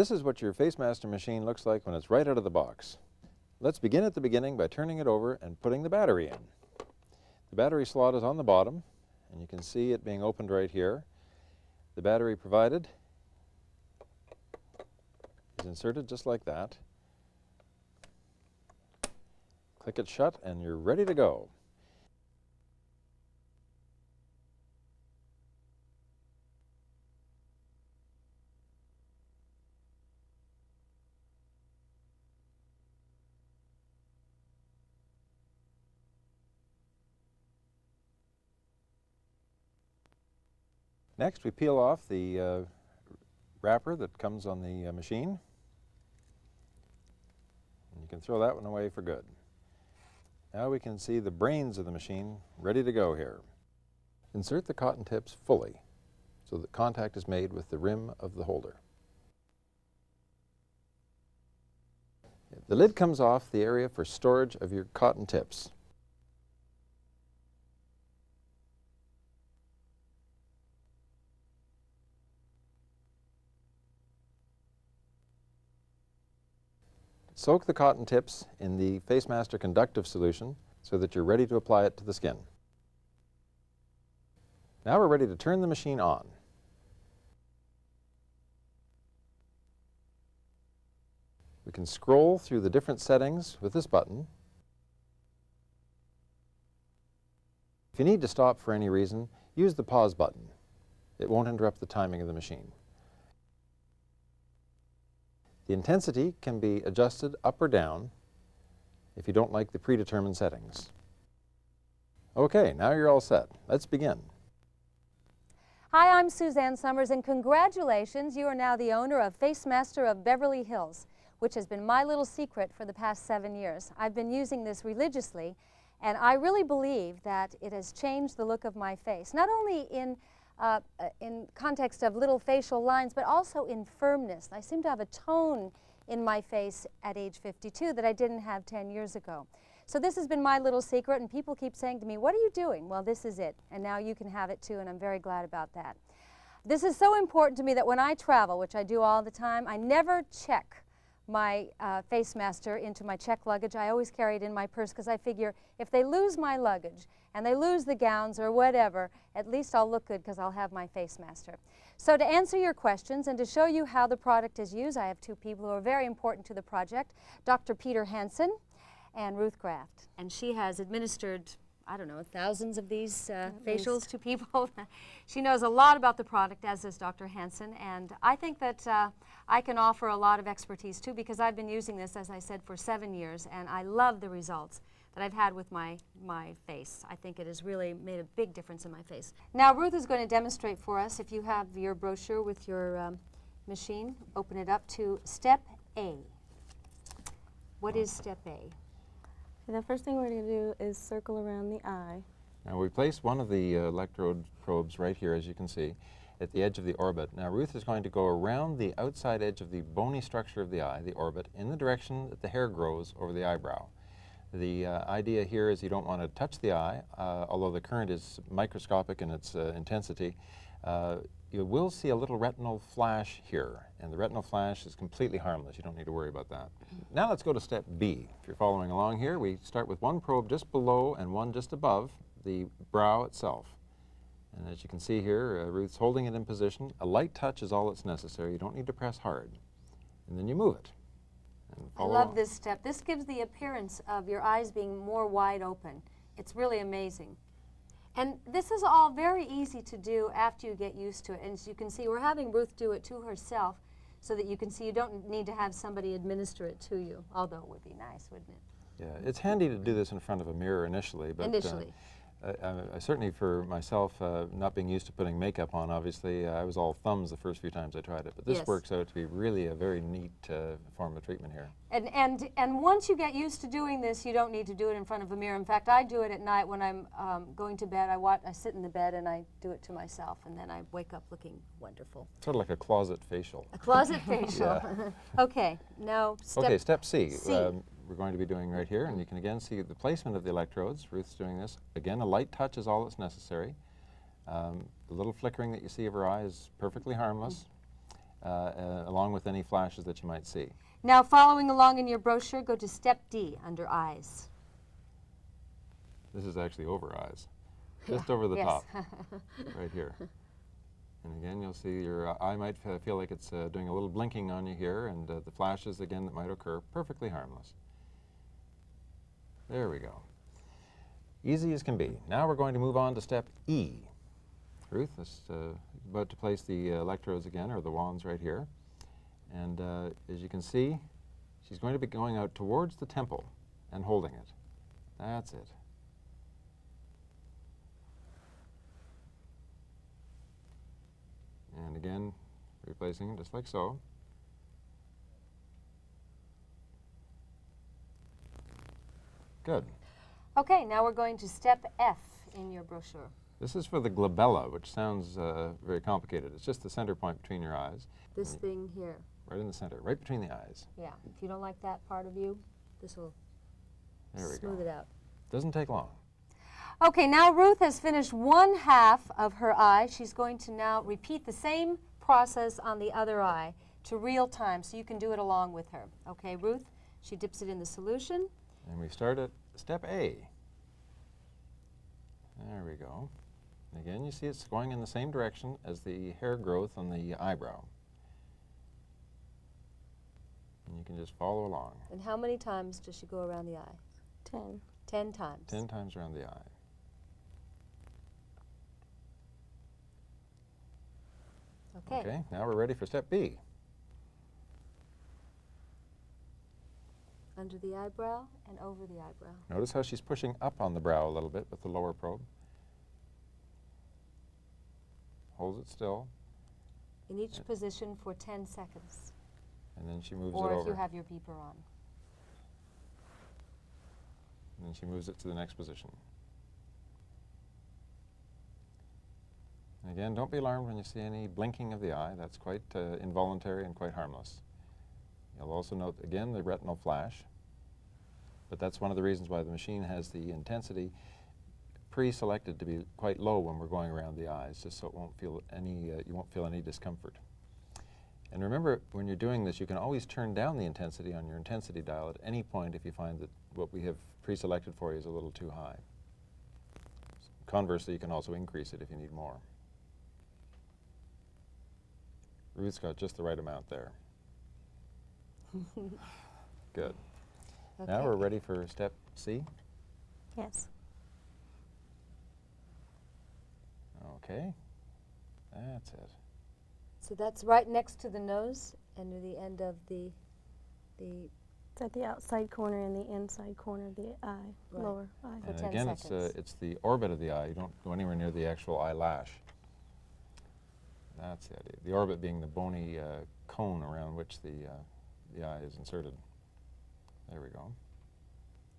This is what your FaceMaster machine looks like when it's right out of the box. Let's begin at the beginning by turning it over and putting the battery in. The battery slot is on the bottom, and you can see it being opened right here. The battery provided is inserted just like that. Click it shut and you're ready to go. Next, we peel off the wrapper that comes on the machine. And you can throw that one away for good. Now we can see the brains of the machine ready to go here. Insert the cotton tips fully so that contact is made with the rim of the holder. The lid comes off the area for storage of your cotton tips. Soak the cotton tips in the FaceMaster conductive solution so that you're ready to apply it to the skin. Now we're ready to turn the machine on. We can scroll through the different settings with this button. If you need to stop for any reason, use the pause button. It won't interrupt the timing of the machine. The intensity can be adjusted up or down if you don't like the predetermined settings. Okay, now you're all set. Let's begin. Hi, I'm Suzanne Somers, and congratulations, you are now the owner of FaceMaster of Beverly Hills, which has been my little secret for the past 7 years. I've been using this religiously, and I really believe that it has changed the look of my face, not only in context of little facial lines, but also in firmness. I seem to have a tone in my face at age 52 that I didn't have 10 years ago. So this has been my little secret, and people keep saying to me, what are you doing? Well, this is it, and now you can have it too, and I'm very glad about that. This is so important to me that when I travel, which I do all the time, I never check my FaceMaster into my check luggage. I always carry it in my purse because I figure if they lose my luggage and they lose the gowns or whatever, at least I'll look good because I'll have my FaceMaster. So to answer your questions and to show you how the product is used, I have two people who are very important to the project, Dr. Peter Hansen and Ruth Grafft. And she has administered, I don't know, thousands of these facials to people. She knows a lot about the product, as does Dr. Hansen, and I think that I can offer a lot of expertise too, because I've been using this, as I said, for 7 years, and I love the results that I've had with my face. I think it has really made a big difference in my face. Now Ruth is going to demonstrate for us. If you have your brochure with your machine, open it up to Step A. What is Step A? The first thing we're going to do is circle around the eye. Now we place one of the electrode probes right here, as you can see, at the edge of the orbit. Now Ruth is going to go around the outside edge of the bony structure of the eye, the orbit, in the direction that the hair grows over the eyebrow. The idea here is you don't want to touch the eye, although the current is microscopic in its intensity. You will see a little retinal flash here, and the retinal flash is completely harmless. You don't need to worry about that. Now let's go to Step B. If you're following along here, we start with one probe just below and one just above the brow itself. And as you can see here, Ruth's holding it in position. A light touch is all that's necessary. You don't need to press hard. And then you move it. And I love this step. This gives the appearance of your eyes being more wide open. It's really amazing. And this is all very easy to do after you get used to it. And as you can see, we're having Ruth do it to herself so that you can see you don't need to have somebody administer it to you, although it would be nice, wouldn't it? Yeah, it's handy to do this in front of a mirror initially. But certainly for myself, not being used to putting makeup on, obviously, I was all thumbs the first few times I tried it. But this works out to be really a very neat form of treatment here. And once you get used to doing this, you don't need to do it in front of a mirror. In fact, I do it at night when I'm going to bed. I sit in the bed and I do it to myself, and then I wake up looking wonderful. Sort of like a closet facial. A closet facial. Okay, now Step C. We're going to be doing right here, and you can again see the placement of the electrodes. Ruth's doing this. Again, a light touch is all that's necessary. The little flickering that you see of her eye is perfectly harmless. along with any flashes that you might see. Now, following along in your brochure, go to step D, under eyes. This is actually over eyes, just over the Yes. top, right here. And again, you'll see your eye might feel like it's doing a little blinking on you here, and the flashes, again, that might occur, perfectly harmless. There we go. Easy as can be. Now we're going to move on to step E. Ruth is about to place the electrodes again, or the wands right here. And as you can see, she's going to be going out towards the temple and holding it. That's it. And again, replacing just like so. Good. Okay, now we're going to step F in your brochure. This is for the glabella, which sounds very complicated. It's just the center point between your eyes. This thing here. Right in the center, right between the eyes. Yeah, if you don't like that part of you, this will smooth it out. Doesn't take long. Okay, now Ruth has finished one half of her eye. She's going to now repeat the same process on the other eye to real time, so you can do it along with her. Okay, Ruth, she dips it in the solution. And we start at step A. There we go. And again, you see it's going in the same direction as the hair growth on the eyebrow. And you can just follow along. And how many times does she go around the eye? 10. 10 times. 10 times around the eye. Okay. Now we're ready for step B. Under the eyebrow and over the eyebrow. Notice how she's pushing up on the brow a little bit with the lower probe. Holds it still. In each position for 10 seconds. And then she moves it Or over. if you have your beeper on. And then she moves it to the next position. And again, don't be alarmed when you see any blinking of the eye. That's quite involuntary and quite harmless. You'll also note, again, the retinal flash. But that's one of the reasons why the machine has the intensity pre-selected to be quite low when we're going around the eyes, just so it won't feel any, you won't feel any discomfort. And remember, when you're doing this, you can always turn down the intensity on your intensity dial at any point if you find that what we have pre-selected for you is a little too high. Conversely, you can also increase it if you need more. Ruth's got just the right amount there. Good. Okay. Now we're ready for step C. Yes. Okay. That's it. So that's right next to the nose and near the end of the It's at the outside corner and the inside corner of the eye, Right. lower eye. For And 10 again, seconds. it's the orbit of the eye. You don't go anywhere near the actual eyelash. That's it. The orbit being the bony cone around which the eye is inserted. There we go.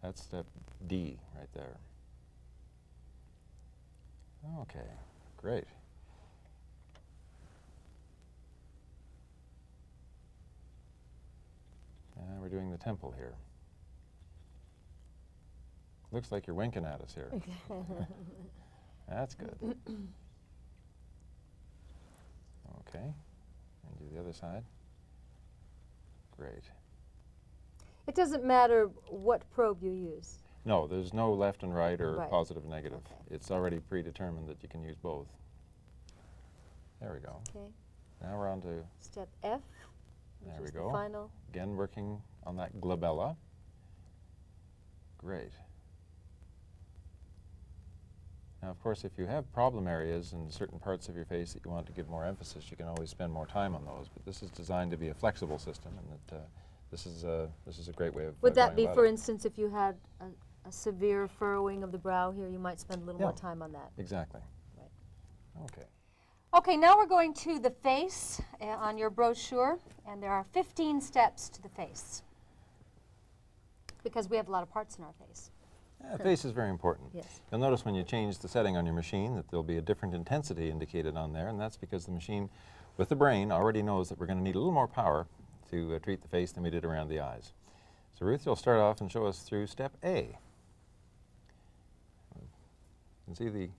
That's step D right there. Okay, great. And we're doing the temple here. Looks like you're winking at us here. That's good. Okay, and do the other side. Great. It doesn't matter what probe you use. No, there's no left and right or Right. positive, negative. Okay. It's already predetermined that you can use both. There we go. Okay. Now we're on to, Step F. there which we is go. The final. Again, working on that glabella. Great. Now, of course, if you have problem areas in certain parts of your face that you want to give more emphasis, you can always spend more time on those. But this is designed to be a flexible system, and that this is a great way of Would that going be, about for it. instance, if you had a severe furrowing of the brow here, you might spend a little more Yeah. time on that. Exactly. Right. Okay. Okay, now we're going to the face on your brochure, and there are 15 steps to the face because we have a lot of parts in our face. Face is very important. Yes. You'll notice when you change the setting on your machine that there'll be a different intensity indicated on there, and that's because the machine, with the brain, already knows that we're going to need a little more power to treat the face than we did around the eyes. So Ruth, you'll start off and show us through step A. You can see the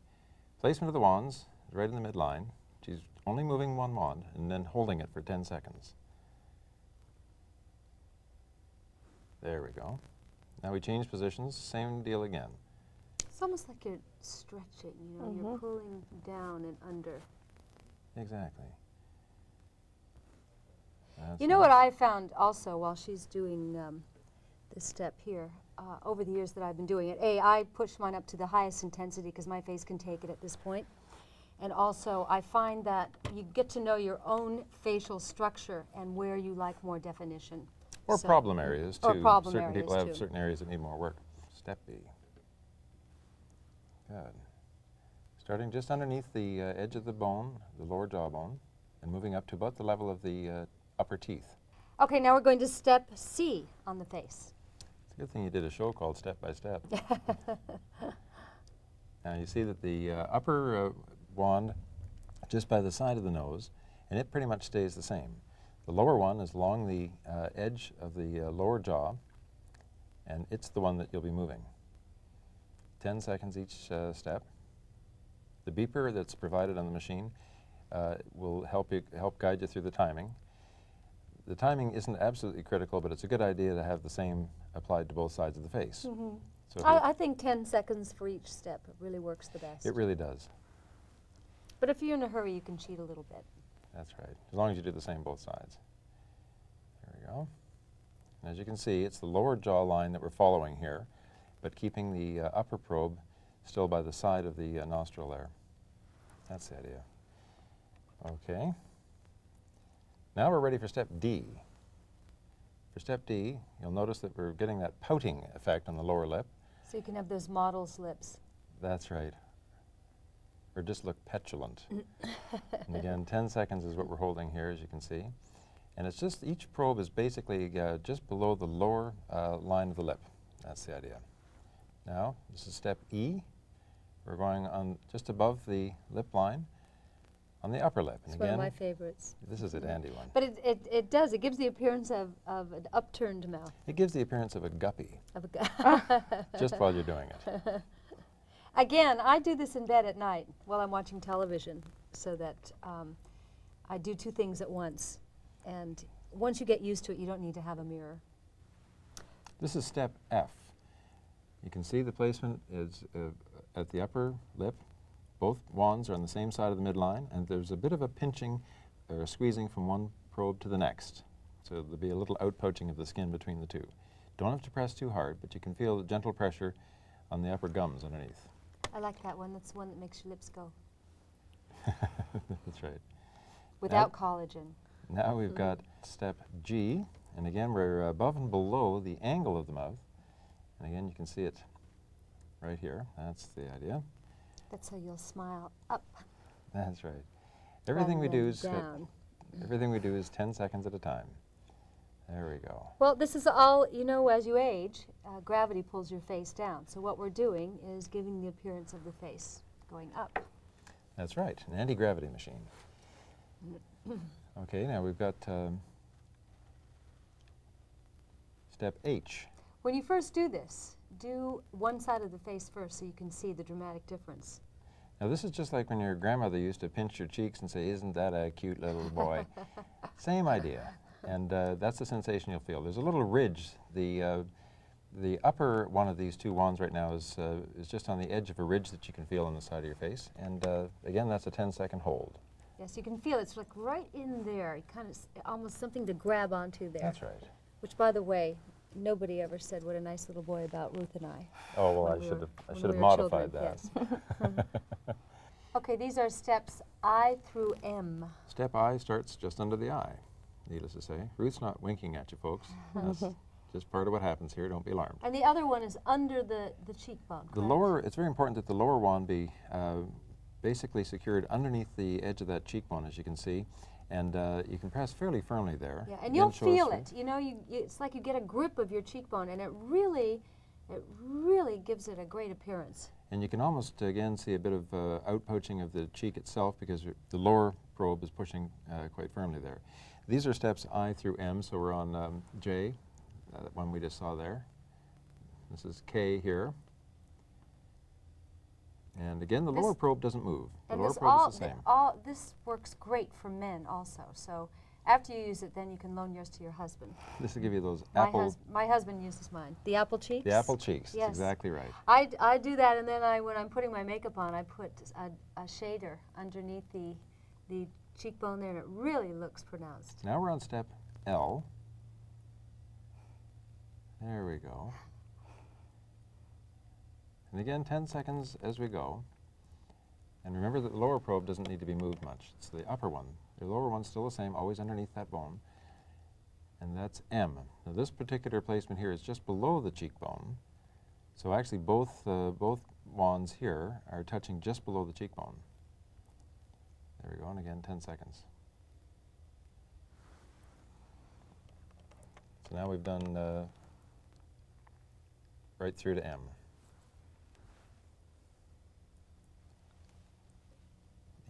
placement of the wands is right in the midline. She's only moving one wand and then holding it for 10 seconds. There we go. Now we change positions, same deal again. It's almost like you're stretching, you know, you're pulling down and under. Exactly. That's You know what nice. I found also while she's doing this step here, over the years that I've been doing it, I push mine up to the highest intensity because my face can take it at this point. And also, I find that you get to know your own facial structure and where you like more definition. Or So- problem areas, too. Or problem certain areas, people have too. certain areas that need more work. Step B. Good. Starting just underneath the edge of the bone, the lower jawbone, and moving up to about the level of the upper teeth. Okay, now we're going to step C on the face. It's a good thing you did a show called Step by Step. Now you see that the upper wand just by the side of the nose, and it pretty much stays the same. The lower one is along the edge of the lower jaw, and it's the one that you'll be moving. 10 seconds each step. The beeper that's provided on the machine will help guide you through the timing. The timing isn't absolutely critical, but it's a good idea to have the same applied to both sides of the face. So if I think 10 seconds for each step really works the best. it really does. But if you're in a hurry, you can cheat a little bit. That's right, as long as you do the same both sides. There we go. And as you can see, it's the lower jaw line that we're following here, but keeping the upper probe still by the side of the nostril there. That's the idea. Okay. Now we're ready for step D. For step D, you'll notice that we're getting that pouting effect on the lower lip. So you can have those model's lips. That's right. Or just look petulant. And again, 10 seconds is what we're holding here, as you can see. And it's just, each probe is basically just below the lower line of the lip. That's the idea. Now, this is step E. We're going on just above the lip line on the upper lip. And It's one of again, my favorites. this is a dandy one. But it does. It gives the appearance of an upturned mouth. It gives the appearance of a guppy, Of a just while you're doing it. Again, I do this in bed at night while I'm watching television so that I do two things at once. And once you get used to it, you don't need to have a mirror. This is step F. You can see the placement is at the upper lip. Both wands are on the same side of the midline, and there's a bit of a pinching or squeezing from one probe to the next. So there'll be a little outpoaching of the skin between the two. Don't have to press too hard, but you can feel the gentle pressure on the upper gums underneath. I like that one. That's the one that makes your lips go. That's right. Without collagen. Now we've got step G, and again we're above and below the angle of the mouth. And again, you can see it right here. That's the idea. That's how you'll smile up. That's right. Everything we rather do than is down. everything we do is 10 seconds at a time. There we go. Well, this is all, you know, as you age, gravity pulls your face down. So what we're doing is giving the appearance of the face going up. That's right, an anti-gravity machine. Okay, now we've got step H. When you first do this, do one side of the face first so you can see the dramatic difference. Now this is just like when your grandmother used to pinch your cheeks and say, "Isn't that a cute little boy?" Same idea, and that's the sensation you'll feel. There's a little ridge. The upper one of these two wands right now is just on the edge of a ridge that you can feel on the side of your face, and again, that's a 10-second hold. Yes, you can feel it's like right in there, kind of almost something to grab onto there. That's right. Which, by the way, nobody ever said what a nice little boy about Ruth and I. Oh well, when I we should were- have when we were modified children, that. yes. Okay, these are steps I through M. Step I starts just under the eye, needless to say. Ruth's not winking at you, folks. That's just part of what happens here. Don't be alarmed. And the other one is under the cheekbone. The correct? lower, it's very important that the lower wand be basically secured underneath the edge of that cheekbone, as you can see, and you can press fairly firmly there. Yeah, and Again, you'll show us feel through. it. You know, it's like you get a grip of your cheekbone, and it really gives it a great appearance. And you can almost, again, see a bit of outpoaching of the cheek itself because the lower probe is pushing quite firmly there. These are steps I through M, so we're on J, that one we just saw there. This is K here. And again, the This- lower probe doesn't move. The And lower this probe is the same. this works great for men also. So after you use it, then you can loan yours to your husband. This will give you those My husband uses mine. The apple cheeks? the apple cheeks. Yes. That's exactly right. I do that, and then when I'm putting my makeup on, I put a shader underneath the cheekbone there, and it really looks pronounced. Now we're on step L. There we go. And again, 10 seconds as we go. And remember that the lower probe doesn't need to be moved much. It's the upper one. The lower one's still the same, always underneath that bone. And that's M. Now this particular placement here is just below the cheekbone. So actually both wands here are touching just below the cheekbone. There we go, and again, 10 seconds. So now we've done right through to M.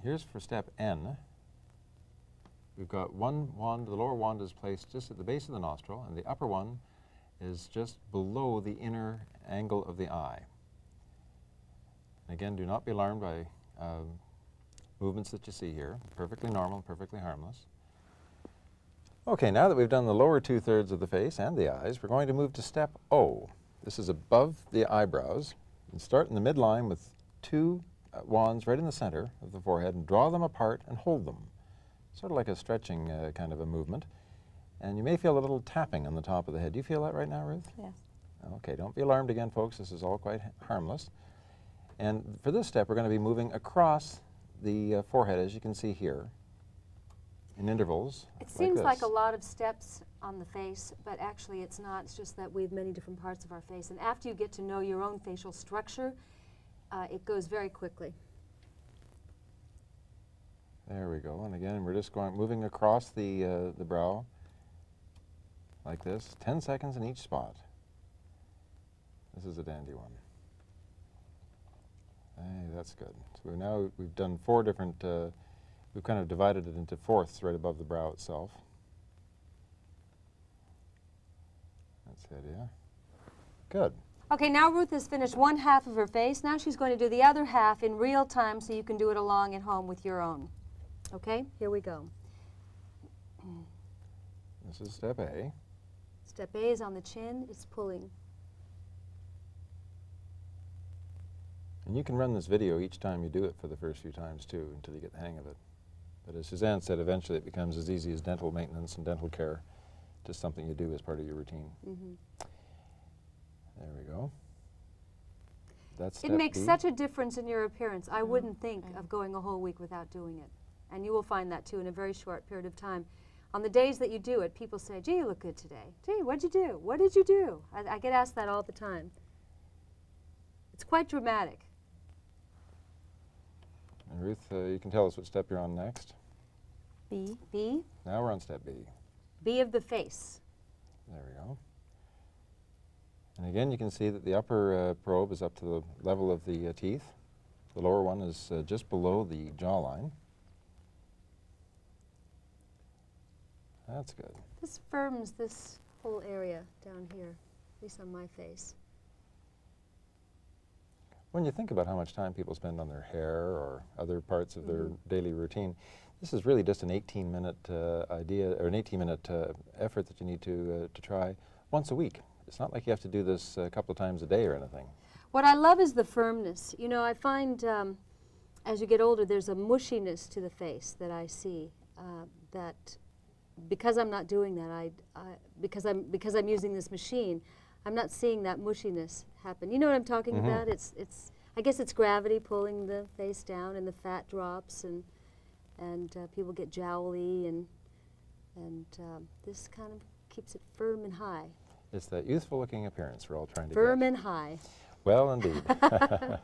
Here's for step N. We've got one wand, the lower wand is placed just at the base of the nostril, and the upper one is just below the inner angle of the eye. And again, do not be alarmed by movements that you see here. Perfectly normal, perfectly harmless. Okay, now that we've done the lower 2/3 of the face and the eyes, we're going to move to step O. This is above the eyebrows. And start in the midline with two wands right in the center of the forehead and draw them apart and hold them. Sort of like a stretching kind of a movement. And you may feel a little tapping on the top of the head. Do you feel that right now, Ruth? Yes. Okay, don't be alarmed again, folks. This is all quite harmless. And for this step, we're going to be moving across the forehead, as you can see here, in intervals. It seems like this. a lot of steps on the face, but actually it's not. It's just that we have many different parts of our face. And after you get to know your own facial structure, it goes very quickly. There we go. And again, we're just moving across the brow like this. 10 seconds in each spot. This is a dandy one. Hey, that's good. So we've done 4 different, we've kind of divided it into fourths right above the brow itself. That's the idea. Good. Okay, now Ruth has finished one half of her face. Now she's going to do the other half in real time so you can do it along at home with your own. Okay, here we go. This is step A. Step A is on the chin. It's pulling. And you can run this video each time you do it for the first few times too, until you get the hang of it. But as Suzanne said, eventually it becomes as easy as dental maintenance and dental care, just something you do as part of your routine. Mm-hmm. There we go. That's It step makes B. such a difference in your appearance. I wouldn't think of going a whole week without doing it. And you will find that too in a very short period of time. On the days that you do it, people say, gee, you look good today. Gee, what'd you do? What did you do? I get asked that all the time. It's quite dramatic. And Ruth, you can tell us what step you're on next. B. B. Now we're on step B. B of the face. There we go. And again, you can see that the upper probe is up to the level of the teeth. The lower one is just below the jawline. That's good. This firms this whole area down here, at least on my face. When you think about how much time people spend on their hair or other parts of their daily routine, this is really just an 18-minute idea, or an 18-minute effort that you need to try once a week. It's not like you have to do this a couple of times a day or anything. What I love is the firmness. You know, I find as you get older, there's a mushiness to the face that I see. That because I'm not doing that, because I'm using this machine, I'm not seeing that mushiness happen. You know what I'm talking about? I guess it's gravity pulling the face down, and the fat drops, and people get jowly, and this kind of keeps it firm and high. It's that youthful-looking appearance we're all trying to Firm get. and high. Well, indeed. Of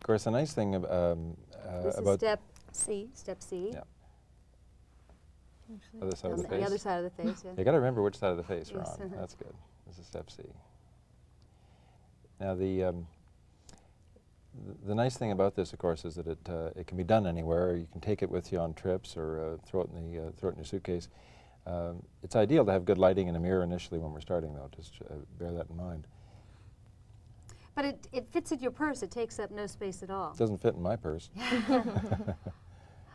course, the nice thing This is about step C. Step C. Yeah. Other side of On the the face. other side of the face. Yeah. You got to remember which side of the face Yes. you're on. That's good. This is step C. Now the nice thing about this, of course, is that it can be done anywhere. You can take it with you on trips or throw it in your suitcase. It's ideal to have good lighting and a mirror initially when we're starting, though. Just bear that in mind. But it fits in your purse. It takes up no space at all. Doesn't fit in my purse.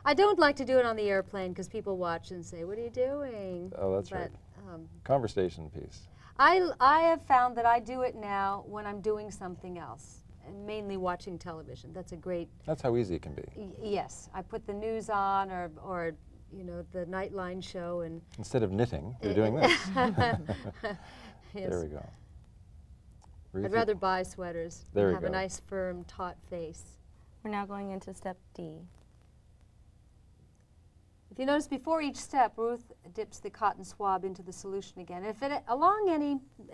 I don't like to do it on the airplane because people watch and say, "What are you doing?" Oh, that's but, right. Conversation piece. I have found that I do it now when I'm doing something else, and mainly watching television. That's a great. That's how easy it can be. Yes, I put the news on, or you know, the Nightline show, and Instead of knitting, you're doing this. yes. There we go. I'd rather buy sweaters There and we have go. a nice, firm, taut face. We're now going into step D. If you notice, before each step, Ruth dips the cotton swab into the solution again. If at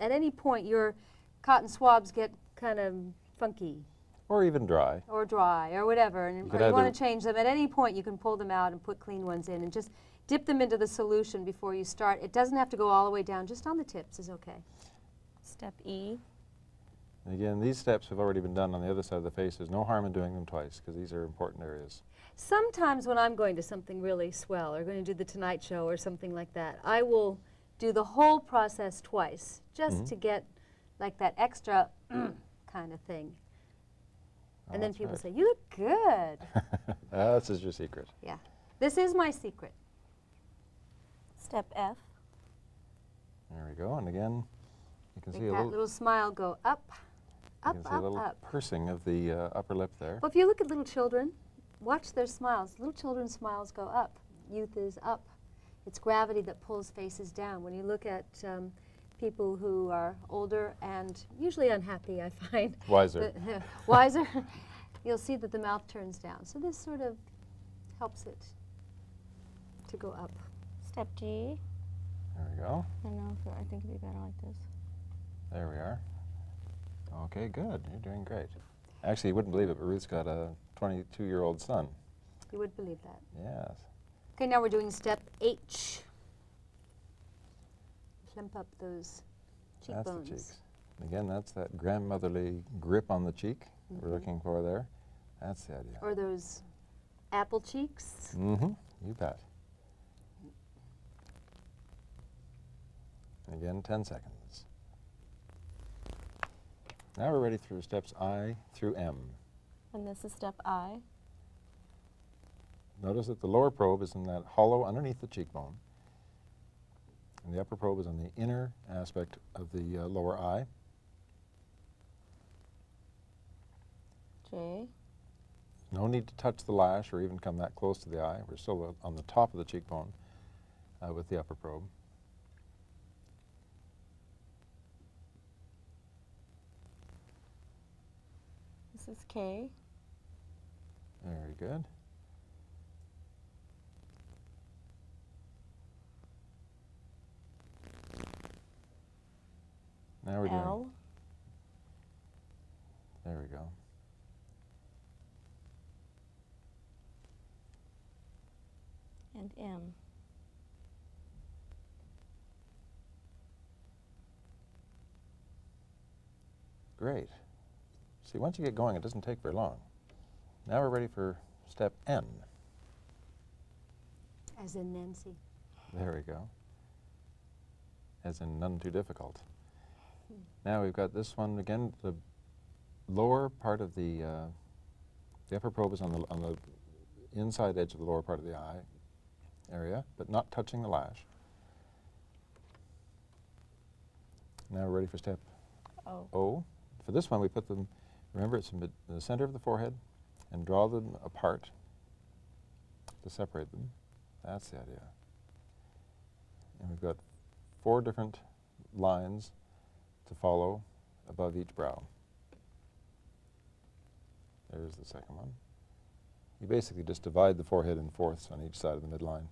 any point your cotton swabs get kind of funky Or even dry. or dry or whatever, and could or you want either- to change them, at any point you can pull them out and put clean ones in, and just dip them into the solution before you start. It doesn't have to go all the way down, just on the tips is okay. Step E. And again, these steps have already been done on the other side of the face. There's no harm in doing them twice because these are important areas. Sometimes when I'm going to something really swell, or going to do the Tonight Show or something like that, I will do the whole process twice, just to get like that extra kind of thing. Oh, And then that's people right. say, "You look good." This is your secret. Yeah, this is my secret. Step F. There we go. And again, you can Make see a that little smile go up, you up, can see a up, little up. pursing of the upper lip there. Well, if you look at little children, watch their smiles. Little children's smiles go up. Youth is up. It's gravity that pulls faces down. When you look at people who are older and usually unhappy, I find. Wiser. Wiser, you'll see that the mouth turns down. So this sort of helps it to go up. Step G. There we go. I don't know if I think it'd be better like this. There we are. Okay, good. You're doing great. Actually, you wouldn't believe it, but Ruth's got a 22-year-old son. You would believe that. Yes. Okay, now we're doing step H. Plump up those cheekbones. That's the cheeks. And again, that's that grandmotherly grip on the cheek we're looking for there. That's the idea. Or those apple cheeks. Mm-hmm. You bet. And again, 10 seconds. Now we're ready through steps I through M. And this is step I. Notice that the lower probe is in that hollow underneath the cheekbone, and the upper probe is on the inner aspect of the lower eye. J. No need to touch the lash or even come that close to the eye. We're still on the top of the cheekbone with the upper probe. This is K. Very good. Now we're doing. L. There we go. And M. Great. See, once you get going, it doesn't take very long. Now we're ready for step N. As in Nancy. There we go. As in none too difficult. Now we've got this one again. The lower part of the upper probe is on the inside edge of the lower part of the eye area, but not touching the lash. Now we're ready for step O. O. For this one, we put them. Remember, it's in the center of the forehead, and draw them apart to separate them. That's the idea. And we've got 4 different lines to follow above each brow. There's the second one. You basically just divide the forehead in fourths on each side of the midline.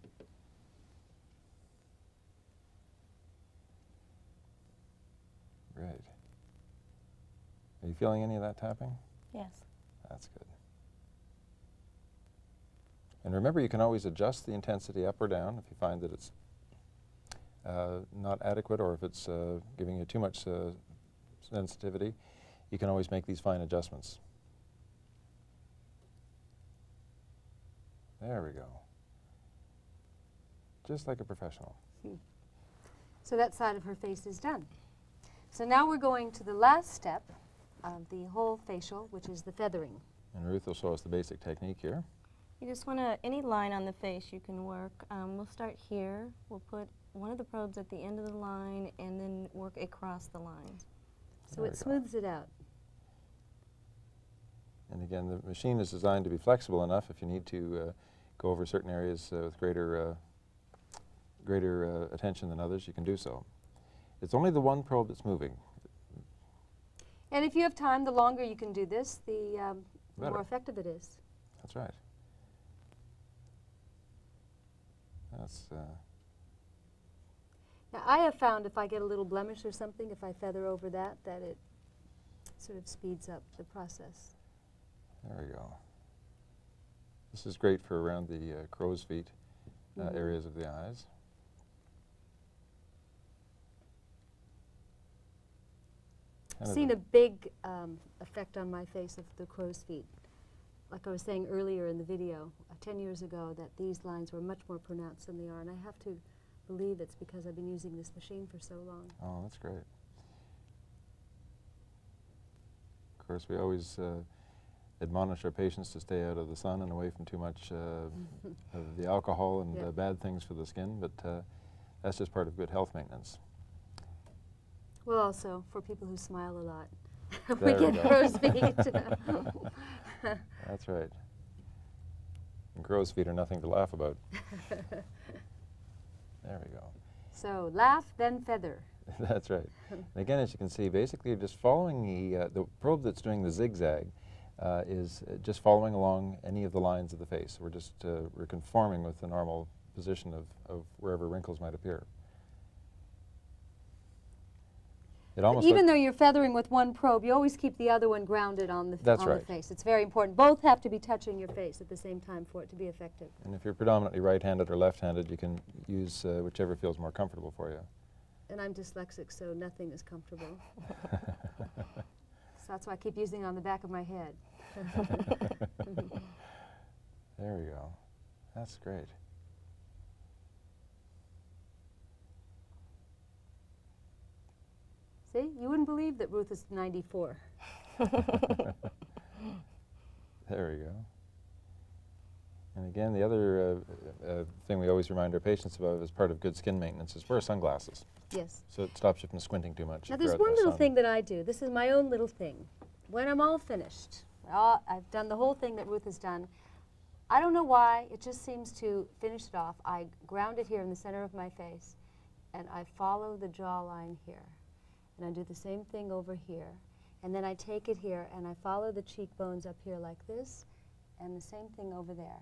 Great. Are you feeling any of that tapping? Yes. That's good. And remember, you can always adjust the intensity up or down if you find that it's not adequate, or if it's giving you too much sensitivity. You can always make these fine adjustments. There we go. Just like a professional. So that side of her face is done. So now we're going to the last step, of the whole facial, which is the feathering. And Ruth will show us the basic technique here. You just want to, any line on the face you can work. We'll start here. We'll put one of the probes at the end of the line and then work across the lines. So it smooths it out. And again, the machine is designed to be flexible enough if you need to go over certain areas with greater attention than others, you can do so. It's only the one probe that's moving. And if you have time, the longer you can do this, the Better. more effective it is. That's right. That's, Now, I have found if I get a little blemish or something, if I feather over that, that it sort of speeds up the process. there we go. This is great for around the crow's feet areas of the eyes. I've seen a big effect on my face of the crow's feet. Like I was saying earlier in the video, 10 years ago, that these lines were much more pronounced than they are, and I have to believe it's because I've been using this machine for so long. Oh, that's great. Of course, we always admonish our patients to stay out of the sun and away from too much of the alcohol and bad things for the skin, but that's just part of good health maintenance. Well, also, for people who smile a lot, There we we get go. crow's feet. That's right. And crow's feet are nothing to laugh about. There we go. So, laugh, then feather. That's right. And again, as you can see, basically just following the probe that's doing the zigzag is just following along any of the lines of the face. We're just we're conforming with the normal position of wherever wrinkles might appear. It almost Even though you're feathering with one probe, you always keep the other one grounded on the, That's on the right. face. It's very important. Both have to be touching your face at the same time for it to be effective. and if you're predominantly right-handed or left-handed, you can use whichever feels more comfortable for you. And I'm dyslexic, so nothing is comfortable. So that's why I keep using it on the back of my head. There we go. That's great. See, you wouldn't believe that Ruth is 94. There we go. And again, the other thing we always remind our patients about as part of good skin maintenance is wear sunglasses. Yes. So it stops you from squinting too much. Now, if you're there's out in one the little sun. thing that I do. This is my own little thing. When I'm all finished, I've done the whole thing that Ruth has done. I don't know why, it just seems to finish it off. I ground it here in the center of my face, and I follow the jawline here. And I do the same thing over here. And then I take it here, and I follow the cheekbones up here like this, and the same thing over there.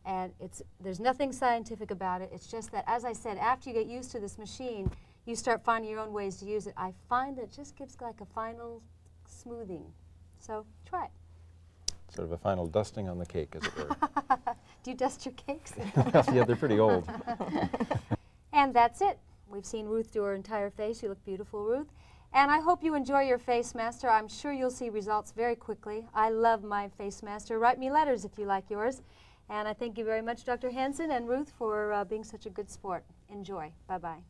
And there's nothing scientific about it. It's just that, as I said, after you get used to this machine, you start finding your own ways to use it. I find that it just gives like a final smoothing. So try it. Sort of a final dusting on the cake, as it were. Do you dust your cakes? Yeah, they're pretty old. And that's it. We've seen Ruth do her entire face. You look beautiful, Ruth. And I hope you enjoy your FaceMaster. I'm sure you'll see results very quickly. I love my FaceMaster. Write me letters if you like yours. And I thank you very much, Dr. Hansen and Ruth, for being such a good sport. Enjoy. Bye-bye.